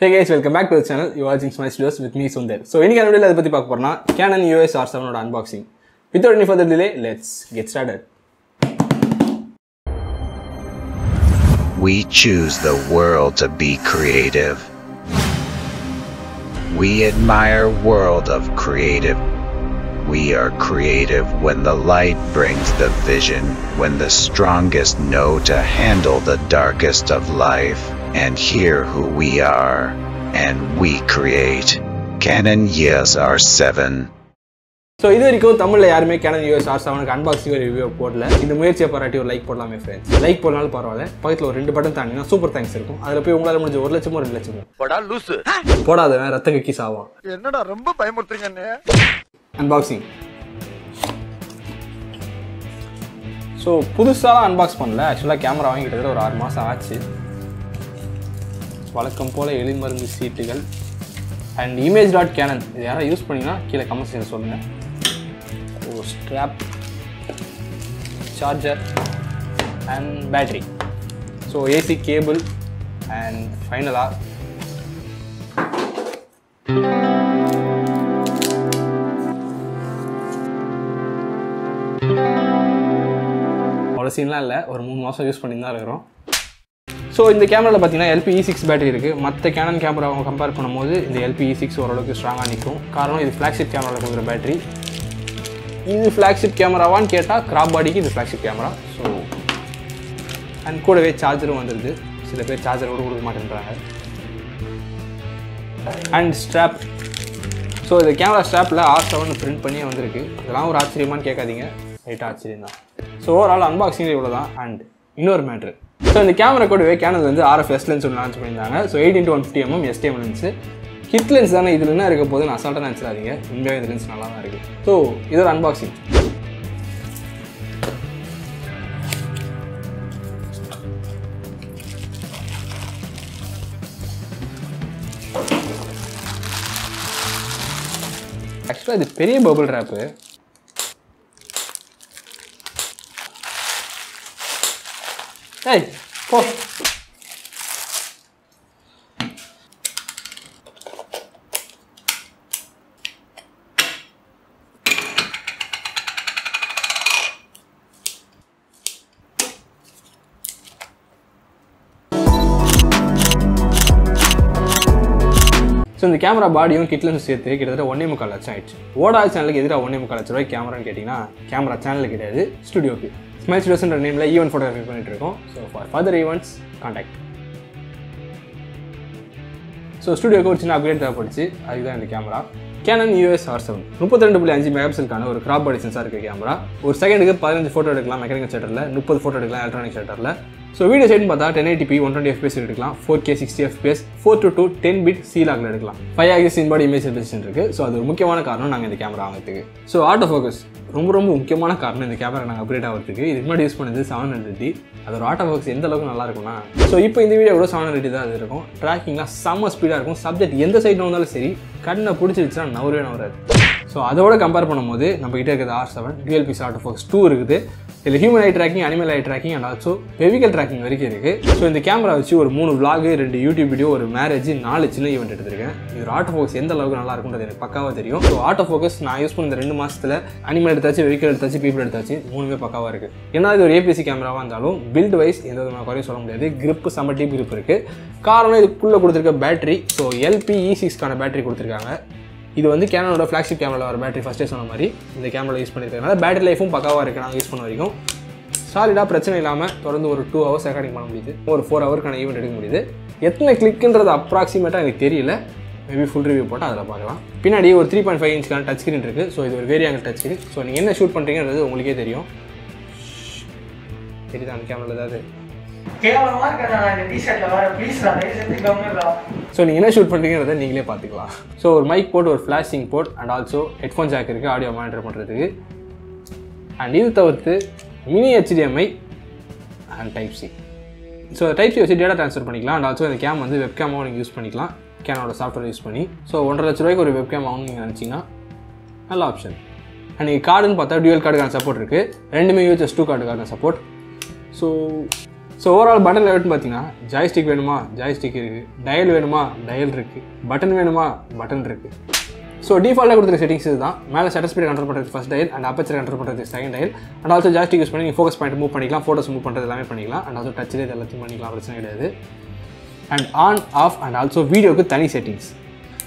Hey guys, welcome back to the channel. You are watching Smile Studios with me Sundar. So in this video, we will talk Canon R7 unboxing. Without any further delay, let's get started. We choose the world to be creative. We admire world of creative. We are creative when the light brings the vision, when the strongest know to handle the darkest of life, and hear who we are, and we create. Canon R7. So this video, Tamil yarume Canon R7 unboxing review போடல. இந்த முயற்சியை பாராட்டி ஒரு like போடலாமே friends. Like போடனாலும் பரவாயில்லை. பக்கத்துல ஒரு ரெண்டு button தாண்டினா super thanks இருக்கும். அதுல போய் உங்களால முடிஞ்ச 1 லட்சமோ 2 லட்சமோ. போடா லூசு. போடாதவன் ரத்த கக்கி சாவான். என்னடா ரொம்ப பயமுறுத்துறீங்க அண்ணே. Unboxing. So புதுசா அன்பாக்ஸ் பண்ணல. एक्चुअली கேமரா வாங்கிட்டது ஒரு 6 மாசம் ஆச்சு. வழக்கம் போல எளிமருந்து சீட்டுகள் and image.canon இது யாரா யூஸ் பண்ணீங்கன்னா கீழ கமெண்ட் செக்ஷன்ல சொல்லுங்க. ஒரு strap, charger and battery. So AC cable and finally சீன்லாம் இல்லை, ஒரு 3 மாதம் யூஸ் பண்ணி தான் இருக்கிறோம். ஸோ இந்த கேமராவில் பார்த்தீங்கன்னா LPE6 பேட்டரி இருக்குது. மற்ற கேனன் கேமராவை கம்பேர் பண்ணும்போது இந்த LPE6 ஓரளவுக்கு ஸ்ட்ராங்காக நிற்கும். காரணம் இது ஃப்ளாக்ஷிப் கேமராவில் கொடுக்குற பேட்டரி. இது ஃப்ளாக்ஷிப் கேமராவான்னு கேட்டால் கிராப் பாடிக்கு இது ஃப்ளாக்ஷிப் கேமரா. ஸோ அண்ட் கூடவே சார்ஜரும் வந்துடுது. சில பேர் சார்ஜர் கூட கொடுக்க மாட்டேன்றாங்க. And strap. ஸோ இந்த கேமரா ஸ்ட்ராப்பில் R7 பிரிண்ட் பண்ணியே வந்திருக்கு. இதெல்லாம் ஒரு ஆச்சரியமானு கேட்காதீங்க, ரைட்டாக ஆச்சரியம் தான். ஸோ ஓவரால் அன்பாக்சிங் இவ்வளோ தான். அண்ட் இன்னொரு மேட்ரு, ஸோ இந்த கேமரா கூடவே கேனன் வந்து RFS லென்ஸ் ஒன்று லான்ச் பண்ணியிருந்தாங்க. So 8x150mm STM lens. Hit lens தானே, இதில் என்ன இருக்க போது நான் அசால்ட்டாக நினச்சிடாதீங்க. உண்மையாக இந்த லென்ஸ் நல்லா தான் இருக்குது. ஸோ இதோட அன்பாக்சிங். ஆக்சுவலாக இது பெரிய பபிள் ரேப்பு. ஏய் போ. ஸோ இந்த கேமரா பாடியும் கிட்லன்ஸ் சேர்த்து கிட்டத்தட்ட 1.25 லட்சம் ஆயிடுச்சு. ஓடா சேனலுக்கு எதிராக 1.25 லட்ச ரூபாய் கேமரான்னு கேட்டிங்கன்னா கேமரா சேனல் கிடையாது, ஸ்டுடியோக்கு. ஸ்மைல் ஸ்டுடியோஸ்ன்ற நேமில் ஈவென்ட் ஃபோட்டோகிராஃபி பண்ணிட்டு இருக்கோம். So for further events contact. So ஸ்டுடியோக்கு ஒரு சின்ன அப்கிரேட் தேவைப்படுச்சு, அதுதான் இந்த கேமரா. Canon R7 32.5 மெகாபிக்சலுக்கான ஒரு கிராப் பாடி சென்சார் இருக்க கேமரா. ஒரு செகண்டுக்கு 15 ஃபோட்டோ எடுக்கலாம் மெக்கானிக்கல் ஷட்டரில், 30 ஃபோட்டோ எடுக்கலாம் எலக்ட்ரானிக் ஷட்டரில். ஸோ வீடியோ சைட்னு பார்த்தா 1080p 120 FPS எடுக்கலாம், 4K 60 FPS, 4:2 10-bit C-Log எடுக்கலாம். 5 axis இன்பாடி இமேஜ் ரெசல்யூஷன் இருக்குது. ஸோ அது ஒரு முக்கியமான காரணம் நாங்கள் இந்த கேமரா வாங்கிறதுக்கு. ஸோ ஆட்டோ ஃபோக்கஸ் ரொம்ப முக்கியமான காரணம் இந்த கேமரா நாங்கள் அப்கிரேட் ஆகிறதுக்கு. இதுக்கு முன்னாடி யூஸ் பண்ணது 700D. அதோட ஆட்டோ ஃபோக்கஸ் எந்த அளவுக்கு நல்லா இருக்கும்னா, ஸோ இப்போ இந்த வீடியோ கூட 700D தான் அது இருக்கும். ட்ராக்கிங்காக செம்ம ஸ்பீடாக இருக்கும். சப்ஜெக்ட் எந்த சைடில் வந்தாலும் சரி, கண்ணை பிடிச்சிருச்சுன்னா நவராது. ஸோ அதோட கம்பேர் பண்ணும்போது நம்மகிட்ட இருக்கிறது R7 dual pixel auto focus 2 இருக்குது. இதில் human I tracking, animal I tracking and also vehicle tracking வரைக்கும் இருக்குது. ஸோ இந்த கேமரா வச்சு ஒரு 3 vlog, 2 யூடியூப் வீடியோ, ஒரு மேரேஜ், 4 சின்ன ஈவெண்ட் எடுத்திருக்கேன். இது ஆட்டோ ஃபோக்கஸ் எந்த அளவுக்கு நல்லா இருக்கும்ன்றது எனக்கு பக்காவாக தெரியும். ஸோ ஆட்டோ ஃபோக்கஸ் நான் யூஸ் பண்ண இந்த 2 மாதத்தில் அனிமல் எடுத்தாச்சு, வெஹிக்கல் எடுத்தாச்சு, பீப்பிள் எடுத்தாச்சு, 3மே பக்காவாக இருக்குது. ஏன்னா இது ஒரு APS கேமராவாக இருந்தாலும் பில்ட் வைஸ் எந்த விதமான குறையும் சொல்ல முடியாது. கிரிப் செம்ம டீப் கிரிப் இருக்குது. காரணம் இதுக்குள்ளே கொடுத்துருக்க பேட்டரி. ஸோ LPE6க்கான பேட்டரி கொடுத்துருக்காங்க. இது வந்து கேனனோட ஃப்ளாக்ஷிப் கேமராவில் வர பேட்டரி ஃபஸ்ட்டே சொன்ன மாதிரி இந்த கேமரா யூஸ் பண்ணியிருக்கனால பேட்டரி லைஃபும் பக்காவாக இருக்குது. நாங்கள் யூஸ் பண்ண வரைக்கும் சாலிடாக பிரச்சனை இல்லாமல் தொடர்ந்து ஒரு 2 hours ரெக்கார்டிங் பண்ண முடியுது, ஒரு 4 hourக்கான ஈவெண்ட் எடுக்க முடியுது. எத்தனை கிளிக்குன்றது அப்ராக்சிமேட்டாக எனக்கு தெரியல, மேபி ஃபுல் ரிவ்யூ போட்டால் அதில் பார்க்கலாம். பின்னாடி ஒரு 3.5 inch டச் ஸ்க்ரீன் இருக்குது. ஸோ இது ஒரு வேரியாங்கல் டச் ஸ்க்ரீன். ஸோ நீங்கள் என்ன ஷூட் பண்ணுறீங்கன்றது உங்களுக்கே தெரியும். தெரியுதா அந்த கேமராவில் ஏதாவது? ஸோ நீங்கள் என்ன ஷூட் பண்ணுறீங்கிறத நீங்களே பார்த்துக்கலாம். ஸோ ஒரு மைக் போர்ட், ஒரு flashing port and also headphone jack இருக்குது ஆடியோ மானிட்டர் பண்ணுறதுக்கு. அண்ட் இது தவிர்த்து mini HDMI and type C. So type C வச்சு டேட்டா ட்ரான்ஸ்ஃபர் பண்ணிக்கலாம். அண்ட் ஆல்சோ இந்த கேம் வந்து வெப்கேமாகவும் நீங்கள் யூஸ் பண்ணிக்கலாம், கேனோட சாஃப்ட்வேர் யூஸ் பண்ணி. ஸோ 1.5 லட்ச ரூபாய்க்கு ஒரு வெப்கேம் வாங்கணும் நீங்கள் நினச்சிங்கன்னா நல்ல ஆப்ஷன். அண்ட் நீங்கள் கார்டுன்னு பார்த்தா டியூவல் கார்டுக்கான சப்போர்ட் இருக்குது. ரெண்டுமே UHS 2 கார்டுக்கான support. So so overall button லெவல்னு பார்த்தீங்கன்னா ஜாய்ஸ்டிக் வேணுமா ஜாய்ஸ்டிக் இருக்குது, டயல் வேணுமா டயல் இருக்குது, பட்டன் வேணுமா பட்டன் இருக்குது. ஸோ டிஃபால்ட்டாக கொடுத்துருக்க செட்டிங்ஸ் இதுதான். மேலே ஷட்டர் ஸ்பீட் கண்ட்ரோல் பண்ணுறது first dial and aperture control பண்ணுறது second dial. And also joystick use பண்ணி நீங்கள் ஃபோக்கஸ் பாயிண்ட் மூவ் பண்ணிக்கலாம், ஃபோட்டோஸ் மூவ் பண்ணுறது எல்லாமே பண்ணிக்கலாம். அண்ட் ஆல்சோ டச்சில் இது எல்லாத்தையும் பண்ணிக்கலாம், பிரச்சனை கிடையாது. And on off and also வீடியோக்கு தனி செட்டிங்ஸ்.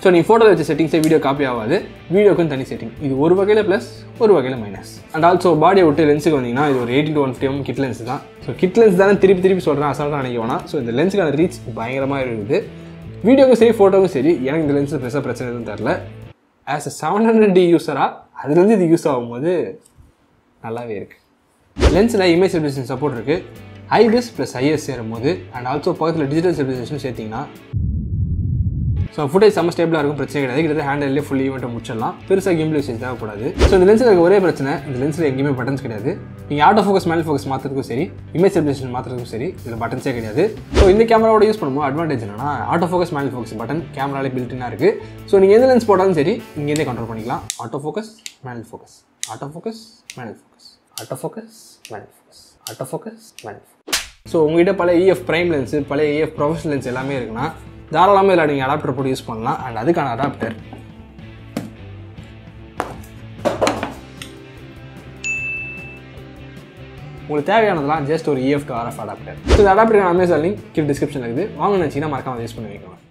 ஸோ நீங்கள் ஃபோட்டோ வச்ச செட்டிங்ஸே வீடியோ காப்பி ஆகாது, வீடியோக்கும் தனி செட்டிங். இது ஒரு வகையில் ப்ளஸ் ஒரு வகையில் மைனஸ். அண்ட் ஆல்சோ பாடியை விட்டு லென்ஸுக்கு வந்தீங்கன்னா இது ஒரு 18-150 கிட் லென்ஸ் தான். ஸோ கிட் லென்ஸ் தானே திருப்பி சொல்கிறேன், அசால்ட்டாக நினைக்க வேணாம். ஸோ இந்த லென்ஸுக்கான ரீச் பயங்கரமாக இருக்குது. வீடியோக்கும் சரி ஃபோட்டோவும் சரி எனக்கு இந்த லென்ஸில் பெருசாக பிரச்சனை எதுவும் தெரில. ஆஸ் அ 700D யூஸராக அதுலேருந்து இது யூஸ் ஆகும்போது நல்லாவே இருக்குது. லென்ஸில் இமேஜ் ஸ்டெபிலைசேஷன் சப்போர்ட் இருக்குது. ஐபிஎஸ் ப்ளஸ் ஐஎஸ் சேரும் போது அண்ட் ஆல்சோ பக்கத்தில் டிஜிட்டல் ஸ்டெபிலைசேஷன் சேர்த்திங்கன்னா ஸோ ஃபுட்டேஜ் செம்ம ஸ்டேபிளாக இருக்கும், பிரச்சனை கிடையாது. கிட்டத்தட்ட ஹேண்டல்லே ஃபுல் ஈவெண்ட்டை முடிச்சிடலாம். பெருசாக கிம்பிள் யூசேஜ் தேவைப்படாது. ஸோ இந்த லென்ஸில் இருக்க ஒரே பிரச்சனை, இந்த லென்ஸில் எங்கேயுமே பட்டன்ஸ் கிடையாது. நீங்கள் ஆட்டோ ஃபோக்கஸ் மேல் ஃபோக்கஸ் மாற்றுறதுக்கும் சரி, இமேஜ் ஸ்டெபிலைசேஷன் மாற்றுறதுக்கும் சரி, இதில் பட்டன்ஸே கிடையாது. ஸோ இந்த கேமராவோட யூஸ் பண்ணும்போது அட்வான்டேஜ் என்னன்னா ஆட்டோ ஃபோக்கஸ் மேல் ஃபோக்கஸ் பட்டன் கேமராலே பில்டினாக இருக்குது. ஸோ நீங்கள் எந்த லென்ஸ் போட்டாலும் சரி இங்கேருந்தே கண்ட்ரோல் பண்ணிக்கலாம். ஆட்டோ ஃபோக்கஸ் மேல் ஃபோக்கஸ், ஆட்டோ ஃபோக்கஸ் மேல் ஃபோக்கஸ், ஆட்டோ ஃபோக்கஸ் மேல் ஃபோக்கஸ், ஆட்டோ ஃபோக்கஸ் மேல் ஃபோக்கஸ். ஸோ உங்கள்கிட்ட பழைய EF ப்ரைம் லென்ஸு, பழைய EF ப்ரொஃபஷனல் லென்ஸ் எல்லாமே இருக்குன்னா தாராளமாக இதில் நீங்கள் அடாப்டர் போட்டு யூஸ் பண்ணலாம். அண்ட் அதுக்கான அடாப்டர் உங்களுக்கு தேவையானதெல்லாம் ஜஸ்ட் ஒரு EF to RF adapter. So இந்த அடாப்டருக்கான அமேசான் லிங்க் கீழே டிஸ்கிரிப்ஷனில் இருக்குது. வாங்க நினச்சிங்கன்னா மறக்காம யூஸ் பண்ணி வைக்கலாம்.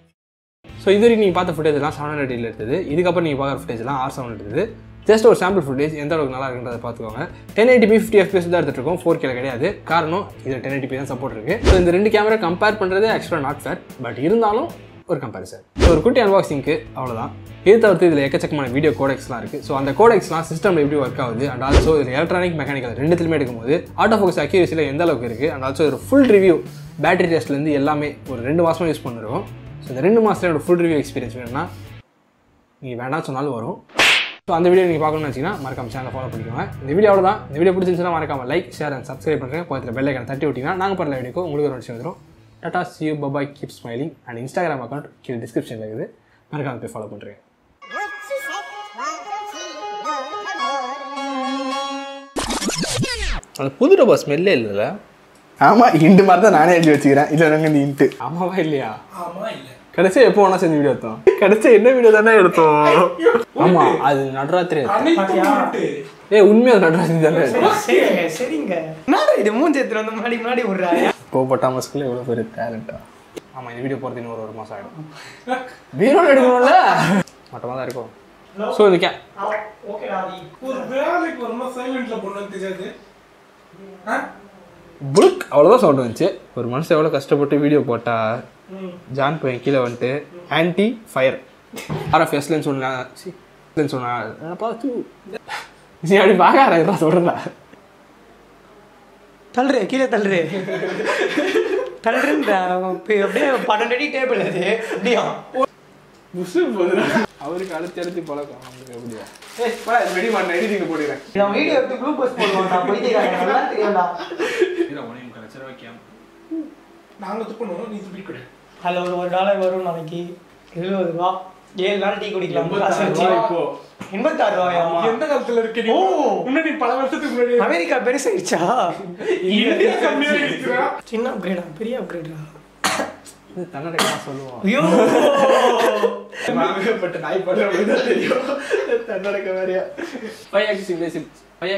ஸோ இது வரைக்கும் நீங்கள் பார்த்த ஃபுட்டேஜ்லாம் 700D எடுத்தது. இதுக்கப்புறம் நீங்கள் பார்க்குற ஃபுட்டேஜ்லாம் R7 எடுத்தது. ஜஸ்ட் ஒரு சாம்பிள் ஃபுட்டேஜ் எந்த அளவுக்கு நல்லா இருக்குன்றதை பார்த்துக்கோங்க. 1080p 50 FPS தான் எடுத்துகிட்டு 4K கிடையாது. காரணம் இதில் 1080p தான் சப்போர்ட் இருக்குது. ஸோ இந்த ரெண்டு கேமரா கம்பேர் பண்ணுறது ஆக்சுவலாக நாட் ஃபேர், பட் இருந்தாலும் ஒரு கம்பேரிசன். ஸோ ஒரு குட்டி அன்பாக்சிங்க்கு அவ்வளோதான். இது தவிர்த்து இதில் எக்கச்சக்கமான வீடியோ கோடெக்ஸ்லாம் இருக்குது. ஸோ அந்த கோடெக்ஸ்லாம் சிஸ்டமில் எப்படி ஒர்க் ஆகுது அண்ட் ஆல்சோ இதில் எலக்ட்ரானிக் மெக்கானிக்கல் ரெண்டுத்துலையுமே எடுக்கும்போது ஆட்டோ ஃபோக்கஸ் அக்யூரேசியில் எந்த அளவுக்கு இருக்குது அண்ட் ஆல்சோ ஒரு ஃபுல் ரிவ்யூ பேட்டரி டெஸ்ட்லேருந்து எல்லாமே ஒரு 2 மாதமாக யூஸ் பண்ணிருக்கோம். ஸோ இந்த 2 மாதத்துல என்னோட ஃபுல் ரிவ்யூ எக்ஸ்பீரியன்ஸ் வேணும்னா நீங்கள் வேண்டாம் சொன்னாலும் வரும். ஸோ அந்த வீடியோ நீங்கள் பார்க்கணும்னு வச்சிங்கன்னா மறக்காம சேனலை ஃபாலோ பண்ணிக்கோங்க. இந்த வீடியோ அவ்வளோதான். இந்த வீடியோ பிடிச்சிருந்துச்சுன்னா மறக்காம லைக், ஷேர் அண்ட் சப்ஸ்கிரைப் பண்ணுறேன். பக்கத்தில் பெல் ஐக்கான தட்டி விட்டிங்கன்னா நாங்கள் பண்ணுற வீடியோக்கு உங்களுக்கு ஒரு விஷயம் வந்துடும். Tata, see you, bye-bye, keep smiling. And Instagram account கீழே டிஸ்கிரிப்ஷனில் இருக்குது, மறக்காம போய் ஃபாலோ பண்ணுறேன். அந்த புது டப்பா ஸ்மெல்லே இல்லைல்ல? ஆமாம், இண்டு மாதிரி தான் நானே எழுதி வச்சுக்கிறேன். இல்லை நாங்கள் இந்த இன்ட்டு ஆமாவா இல்லையா? ஆமாம் இல்லை. கடைசியாக எப்போ ஒன்றா சேர்ந்து வீடியோ எடுத்தோம்? கடைசியாக என்ன வீடியோ தானே எடுத்தோம்? ஆமாம், அது நடராத்திரி. உண்மையாக நடராத்திரி தானே எடுத்தோம். சரிங்க, இது மூஞ்சி எடுத்துட்டு வந்து முன்னாடி விடுறாரு. கோபட்டா மஸ்கில் எவ்வளோ பெரிய டேலண்டா. ஆமாம், இந்த வீடியோ போகிறது இன்னும் ஒரு மாதம் ஆகிடும். வீரோட எடுக்கணும்ல, மட்டமாக தான் இருக்கும். ஸோ இந்த புளுக் அவ்வளோதான் சவுண்ட் வந்துச்சு. ஒரு மனுஷன் எவ்வளோ கஷ்டப்பட்டு வீடியோ போட்டா ஜான் பையன் கீழே வந்துட்டு ஆன்டி ஃபயர் RFS லென்ஸ் ஒன்று லென்ஸ் ஒன்று பார்த்து நீ அப்படி பார்க்க சொல்கிறேன். தள்ளுறே கீழே தள்ளுறே தள்ளுறேன் அப்படியே 12 அடி டேபிள் அது அப்படியா அவருக்கு அடுத்து பழக்கம். ரெடி பண்ண எடிட்டிங் போடுறேன். வீடியோ எடுத்து ப்ளூபர்ஸ் போடுவோம். நான் போயிட்டேன், நல்லா தெரியும்டா. இத உனக்கு கரெக்ட்டா வைக்கலாம். நாங்க துப்பணும், நீ துப்பி கொடு. ஹலோ, $1 வரும் நாளைக்கு. 70 ரூபா. 7 நாள் டீ குடிக்கலாம். இப்போ 86 ரூபாயா? எந்த காலத்துல இருக்க நீ? முன்னாடி பல வருஷத்துக்கு முன்னாடி அமெரிக்கா பெருசாயிடுச்சா? இந்தியா கம்மியாயிடுச்சுடா. சின்ன அப்கிரேடா, பெரிய அப்கிரேடா. இது தன்னடக்கமா சொல்லுவோம். ஐயோ, மாங்கப்பட்ட நாய் பண்றது தெரியும். தன்னடக்க மாதிரியா 5 ஆக்சிஸ் இமேஜ் 5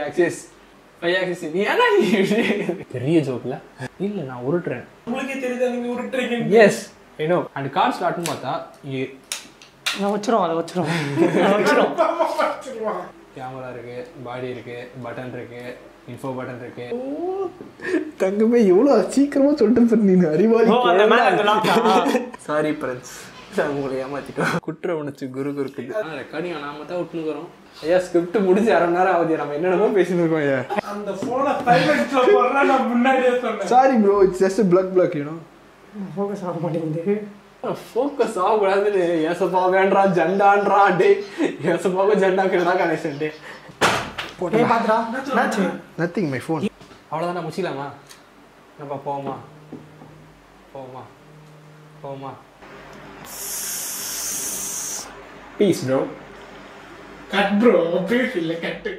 ஆக்சிஸ் நீ என்ன பெரிய ஜோக்ல இல்ல நான் உருட்டுறேன். உங்களுக்கு தெரியுதா நீங்க உருட்டுறீங்க? Yes I know. And card ஸ்டார்ட்னு பார்த்தா நான் வச்சிரும் கேமரா இருக்கு, பாடி இருக்கு, பட்டன் இருக்கு, இன்ஃபோ பட்டன் இருக்கு. தங்கமே எவ்வளோ சீக்கிரமா சொல்லிட்டு நீ அறிவாளி. சாரி ஃப்ரெண்ட்ஸ், உங்களை ஏமாத்திட்டோம். குற்ற உணர்ச்சி குரு இருக்குது. ரெக்கார்டிங் நாம தான் விட்டுனுக்குறோம். ஐயா ஸ்கிரிப்ட் முடிஞ்சு 1/2 மணி நேரம் ஆகுது. நம்ம என்னென்னமோ பேசிட்டு இருக்கோம். ஐயா அந்த போனை சைலன்ட்ல போடுறா, நான் முன்னாடியே சொன்னேன். Sorry bro, it's just plug you know. Focus ஆக மாட்டேங்குது. ஃபோக்கஸ் ஆகக்கூடாதுன்னு ஏசப்பா வேண்டா ஜெண்டான்றா. டே ஏசப்பாவுக்கு ஜெண்டாக்கு தான் கனெக்ஷன். டே போட்டே பாத்துடா. என்னாச்சு? Nothing my phone. அவ்வளோதான், முடிச்சிக்கலாமா? நம்ம போவோமா? Peace bro. Cut bro, peace இல்லை கட்டு.